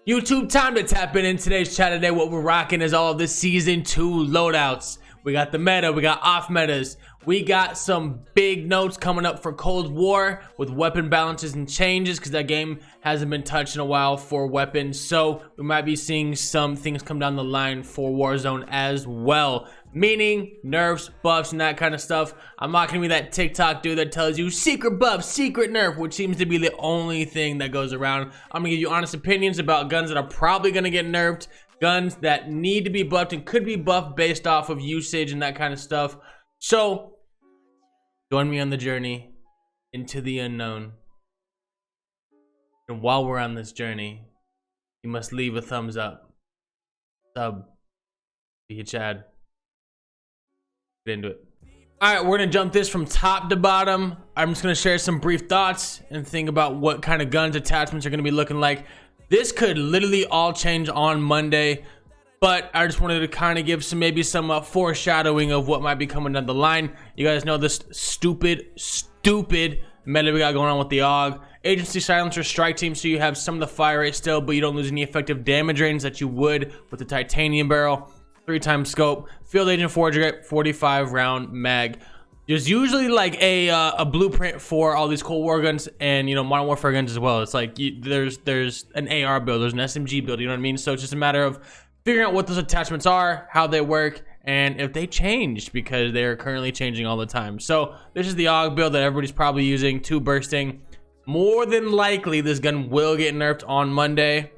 YouTube, time to tap in today's chat today. What we're rocking is all of this season 2 loadouts. We got the meta, we got off metas, we got some big notes coming up for Cold War with weapon balances and changes because that game hasn't been touched in a while for weapons. So we might be seeing some things come down the line for Warzone as well, meaning nerfs, buffs, and that kind of stuff. I'm not gonna be that TikTok dude that tells you secret buff, secret nerf, which seems to be the only thing that goes around. I'm gonna give you honest opinions about guns that are probably gonna get nerfed, guns that need to be buffed and could be buffed based off of usage and that kind of stuff. So join me on the journey into the unknown. And while we're on this journey, you must leave a thumbs up, sub, be a Chad. Get into it. All right, we're gonna jump this from top to bottom. I'm just gonna share some brief thoughts and think about what kind of guns attachments are gonna be looking like. This could literally all change on Monday, but I just wanted to kind of give maybe some foreshadowing of what might be coming down the line. You guys know this stupid meta we got going on with the AUG. Agency silencer strike team, so you have some of the fire rate still, but you don't lose any effective damage range that you would with the titanium barrel. 3x scope, field agent 4 grip, 45 round mag. There's usually like a blueprint for all these Cold War guns and, you know, Modern Warfare guns as well. It's like there's an AR build, there's an SMG build, you know what I mean? So it's just a matter of figuring out what those attachments are, how they work, and if they changed, because they're currently changing all the time. So this is the AUG build that everybody's probably using, 2 bursting. More than likely, this gun will get nerfed on Monday.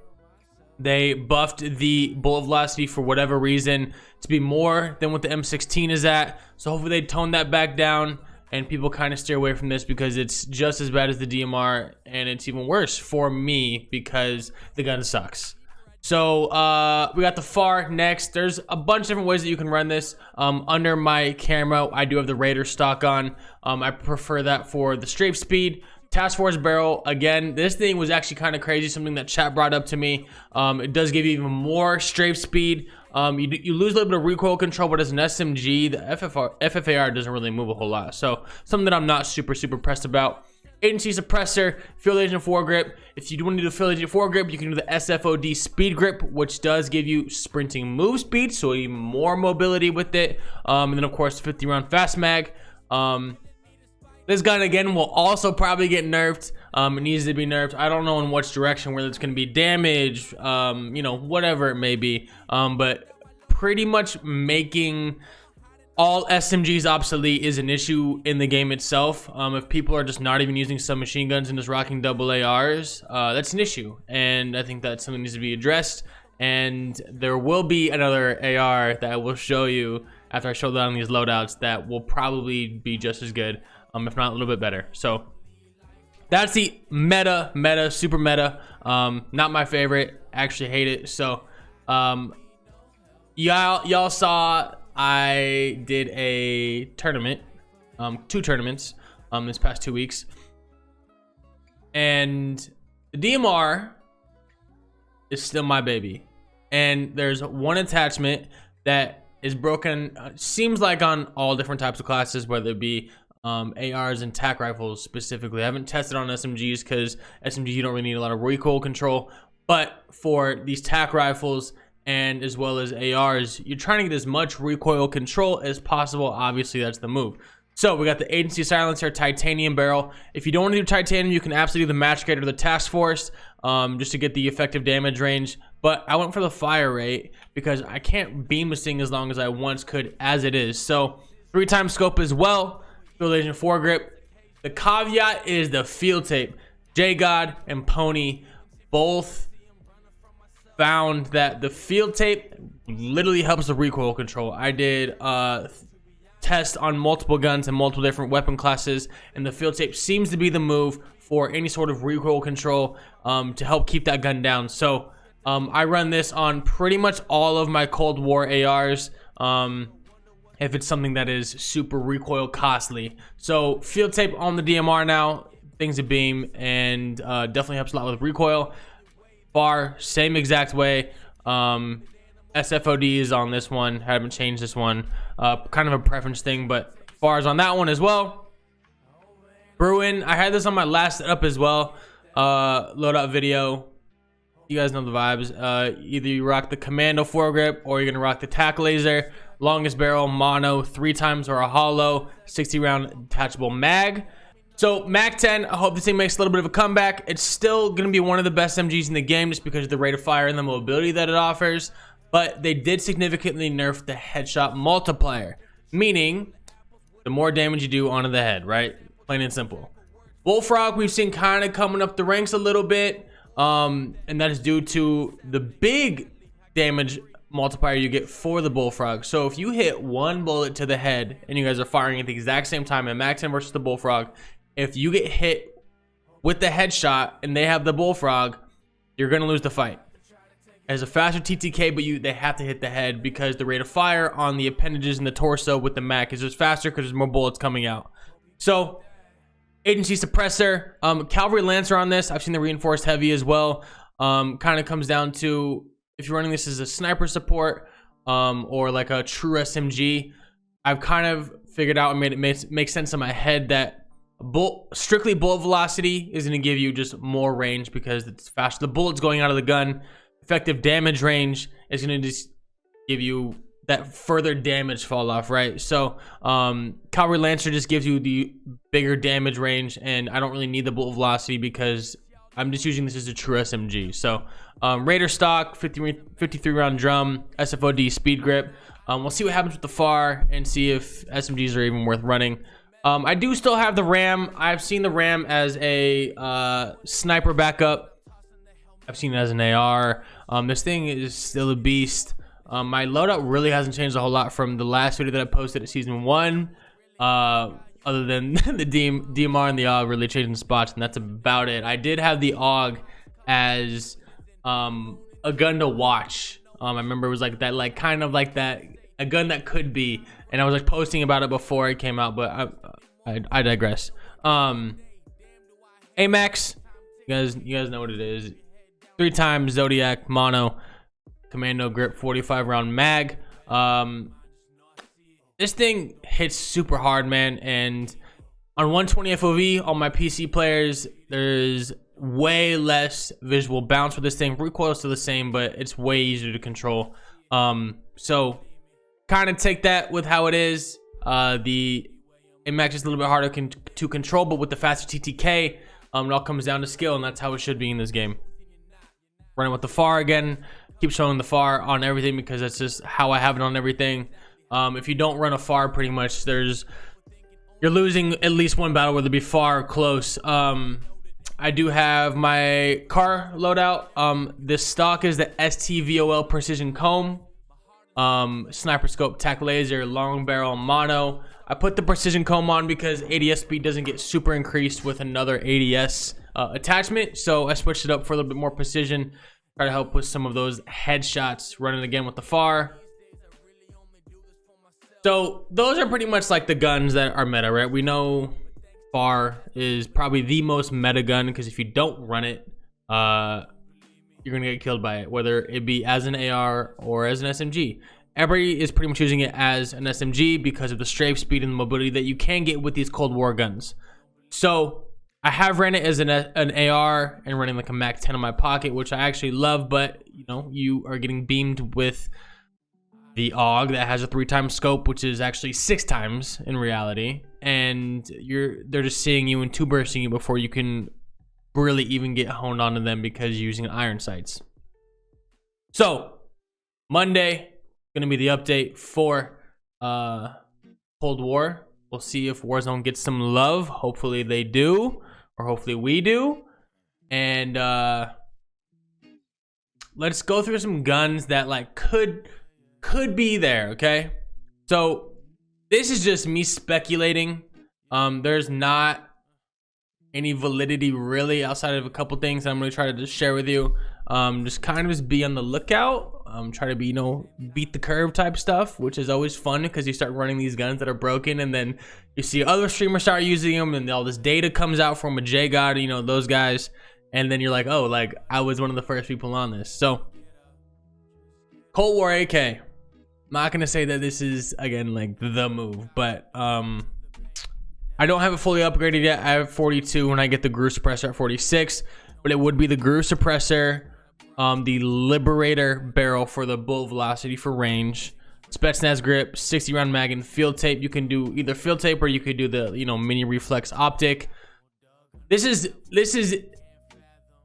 They buffed the bullet velocity for whatever reason to be more than what the M16 is at. So hopefully they tone that back down and people kind of steer away from this because it's just as bad as the DMR and it's even worse for me because the gun sucks. So we got the Ffar next. There's a bunch of different ways that you can run this. Under my camera, I do have the Raider stock on. I prefer that for the strafe speed. Task Force Barrel, again, this thing was actually kind of crazy, something that chat brought up to me. It does give you even more strafe speed. You lose a little bit of recoil control, but as an SMG, the FFAR doesn't really move a whole lot. So something that I'm not super pressed about. Agency suppressor, field agent 4 grip. If you do want to do the field agent 4 grip, you can do the SFOD speed grip, which does give you sprinting move speed, so even more mobility with it. And then of course, 50 round fast mag. This gun again will also probably get nerfed. It needs to be nerfed. I don't know in which direction, whether it's going to be damage, you know, whatever it may be. But pretty much making all SMGs obsolete is an issue in the game itself. If people are just not even using submachine guns and just rocking double ARs, that's an issue. And I think that's something that needs to be addressed. And there will be another AR that I will show you after I show that on these loadouts that will probably be just as good. If not a little bit better. So that's the meta, super meta. Not my favorite. Actually hate it. So y'all saw I did a tournament, 2 tournaments this past 2 weeks, and the DMR is still my baby. And there's one attachment that is broken. Seems like on all different types of classes, whether it be ARs and TAC rifles specifically. I haven't tested on SMGs because SMGs you don't really need a lot of recoil control, but for these TAC rifles and as well as ARs, you're trying to get as much recoil control as possible. Obviously that's the move. So we got the agency silencer titanium barrel. If you don't want to do titanium, you can absolutely do the match grade or the task force, just to get the effective damage range. But I went for the fire rate because I can't beam this thing as long as I once could as it is. So 3x scope as well. Field agent 4 grip. The caveat is the field tape. J-God and Pony both found that the field tape literally helps the recoil control. I did tests on multiple guns and multiple different weapon classes, and the field tape seems to be the move for any sort of recoil control to help keep that gun down. So I run this on pretty much all of my Cold War ARs. If it's something that is super recoil costly. So field tape on the DMR now, things a beam, and definitely helps a lot with recoil. Ffar, same exact way. SFOD is on this one, haven't changed this one. Kind of a preference thing, but Ffar is on that one as well. Bruin, I had this on my last setup as well. Loadout video. You guys know the vibes. Either you rock the commando foregrip or you're gonna rock the tack laser, longest barrel, mono, 3 times or a hollow, 60 round detachable mag. So mag 10, I hope this thing makes a little bit of a comeback. It's still gonna be one of the best MGs in the game just because of the rate of fire and the mobility that it offers. But they did significantly nerf the headshot multiplier, meaning the more damage you do onto the head, right? Plain and simple. Bullfrog we've seen kind of coming up the ranks a little bit. And that is due to the big damage multiplier you get for the Bullfrog. So if you hit 1 bullet to the head and you guys are firing at the exact same time in Max 10 versus the Bullfrog, if you get hit with the headshot and they have the Bullfrog, you're gonna lose the fight. It has a faster TTK, but they have to hit the head because the rate of fire on the appendages and the torso with the Mac is just faster because there's more bullets coming out. So agency suppressor, cavalry lancer on this. I've seen the reinforced heavy as well. Kind of comes down to if you're running this as a sniper support or like a true SMG. I've kind of figured out and made it make sense in my head that strictly bullet velocity is going to give you just more range because it's faster. The bullets going out of the gun. Effective damage range is going to just give you that further damage fall off, right? So cavalry lancer just gives you the bigger damage range, and I don't really need the bullet velocity because I'm just using this as a true SMG. So raider stock, 53 round drum, SFOD speed grip. We'll see what happens with the Ffar and see if SMGs are even worth running. I do still have the RAM. I've seen the RAM as a sniper backup. I've seen it as an AR. This thing is still a beast. My loadout really hasn't changed a whole lot from the last video that I posted at season 1, other than the DMR and the AUG really changing spots, and that's about it. I did have the AUG as a gun to watch. I remember it was like that, like kind of like that, a gun that could be, and I was like posting about it before it came out, but I digress. AMAX, you guys know what it is. 3 times Zodiac mono. Commando grip, 45 round mag. This thing hits super hard, man, and on 120 FOV on my PC players there's way less visual bounce with this thing. Recoil is still the same, but it's way easier to control. So kind of take that with how it is. The AMAX is a little bit harder to control, but with the faster TTK, it all comes down to skill, and that's how it should be in this game. Running with the Ffar again. Keep showing the Ffar on everything because that's just how I have it on everything. If you don't run a Ffar, pretty much you're losing at least one battle, whether it be far or close. I do have my car loadout. This stock is the STVOL precision comb, sniper scope, tack laser, long barrel, mono. I put the precision comb on because ADS speed doesn't get super increased with another ADS attachment, so I switched it up for a little bit more precision. Try to help with some of those headshots running again with the Ffar. So those are pretty much like the guns that are meta, right? We know Ffar is probably the most meta gun because if you don't run it, you're gonna get killed by it, whether it be as an AR or as an SMG. Everybody is pretty much using it as an SMG because of the strafe speed and the mobility that you can get with these Cold War guns. So I have ran it as an AR and running like a Mac 10 in my pocket, which I actually love, but you know, you are getting beamed with the AUG that has a 3 times scope, which is actually 6 times in reality, and they're just seeing you and 2-bursting you before you can really even get honed onto them because you're using iron sights. So Monday gonna be the update for Cold War. We'll see if Warzone gets some love. Hopefully they do, or hopefully we do. And let's go through some guns that like could be there, okay? So this is just me speculating. There's not any validity really outside of a couple things that I'm gonna try to just share with you. Just kind of just be on the lookout. Try to be, you know, beat the curve type stuff, which is always fun because you start running these guns that are broken and then you see other streamers start using them and all this data comes out from a J-God, you know, those guys, and then you're like, oh, like I was one of the first people on this. So Cold War AK, I'm not gonna say that this is again like the move, but I don't have it fully upgraded yet. I have 42 when I get the GRU suppressor at 46, but it would be the GRU suppressor The Liberator Barrel for the bullet velocity for range. Spetsnaz grip, 60 round mag, and field tape. You can do either field tape or you could do the mini reflex optic. This is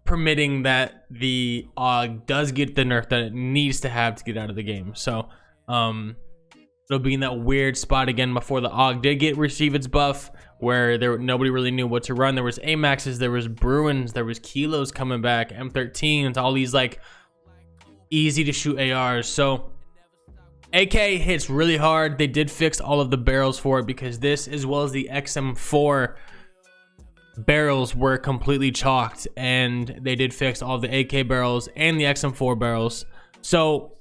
permitting that the AUG does get the nerf that it needs to have to get out of the game. So it'll be in that weird spot again before the AUG did receive its buff, where nobody really knew what to run. There was AMAXs, there was Bruins, there was Kilos coming back, M13s, all these like easy to shoot ARs. So AK hits really hard. They did fix all of the barrels for it, because this, as well as the XM4 barrels, were completely chalked, and they did fix all the AK barrels and the XM4 barrels. So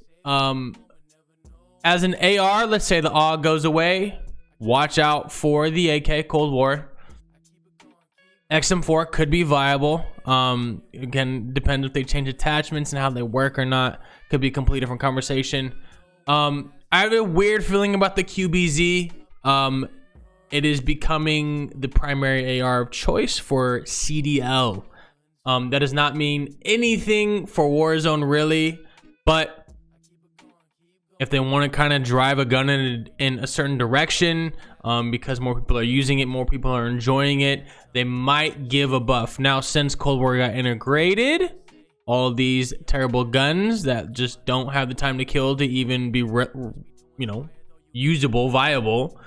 as an AR, let's say the AUG goes away, watch out for the AK Cold War. XM4 could be viable. Again, depends if they change attachments and how they work or not. Could be a completely different conversation. I have a weird feeling about the QBZ. It is becoming the primary AR of choice for CDL. That does not mean anything for Warzone really, but if they want to kind of drive a gun in a certain direction, because more people are using it, more people are enjoying it, they might give a buff. Now, since Cold War got integrated, all of these terrible guns that just don't have the time to kill to even be usable, viable,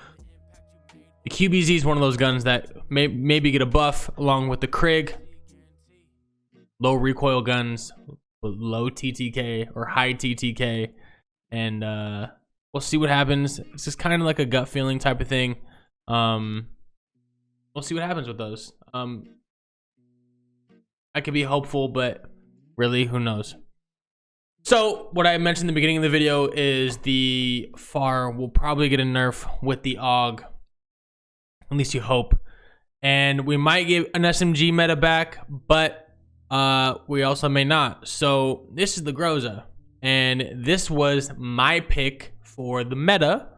the QBZ is one of those guns that maybe get a buff along with the Krig. Low recoil guns, low TTK or high TTK, and we'll see what happens. It's just kind of like a gut feeling type of thing. We'll see what happens with those. I could be hopeful, but really, who knows? So what I mentioned in the beginning of the video is the Ffar will probably get a nerf with the AUG. At least you hope. And we might get an SMG meta back, but we also may not. So this is the Groza, and this was my pick for the meta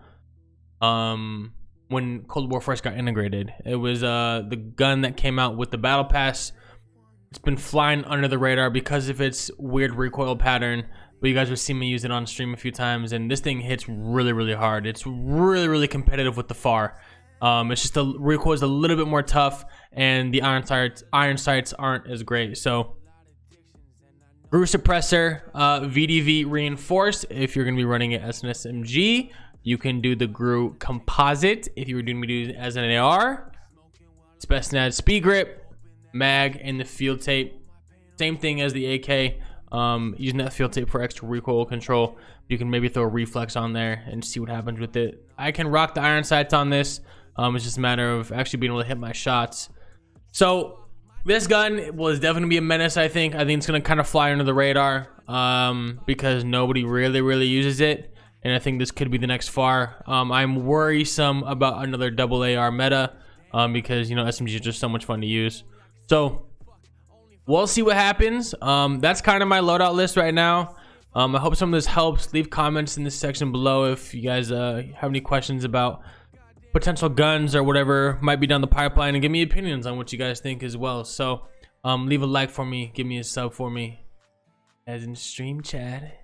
when Cold War first got integrated. It was the gun that came out with the battle pass. It's been flying under the radar because of its weird recoil pattern, but you guys have seen me use it on stream a few times, and this thing hits really, really hard. It's really, really competitive with the Ffar. It's just the recoil is a little bit more tough, and the iron sights aren't as great. So GRU suppressor, VDV reinforced. If you're going to be running it as an SMG, you can do the GRU composite. If you were doing it as an AR, Spetsnaz speed grip, mag, and the field tape. Same thing as the AK. Using that field tape for extra recoil control. You can maybe throw a reflex on there and see what happens with it. I can rock the iron sights on this. It's just a matter of actually being able to hit my shots. So this gun was definitely be a menace. I think it's gonna kind of fly under the radar because nobody really uses it, and I think this could be the next Ffar. I'm worrisome about another double AR meta because SMGs are just so much fun to use. So we'll see what happens. That's kind of my loadout list right now. I hope some of this helps. Leave comments in this section below if you guys have any questions about potential guns or whatever might be down the pipeline, and give me opinions on what you guys think as well. So leave a like for me, give me a sub for me, as in stream chat.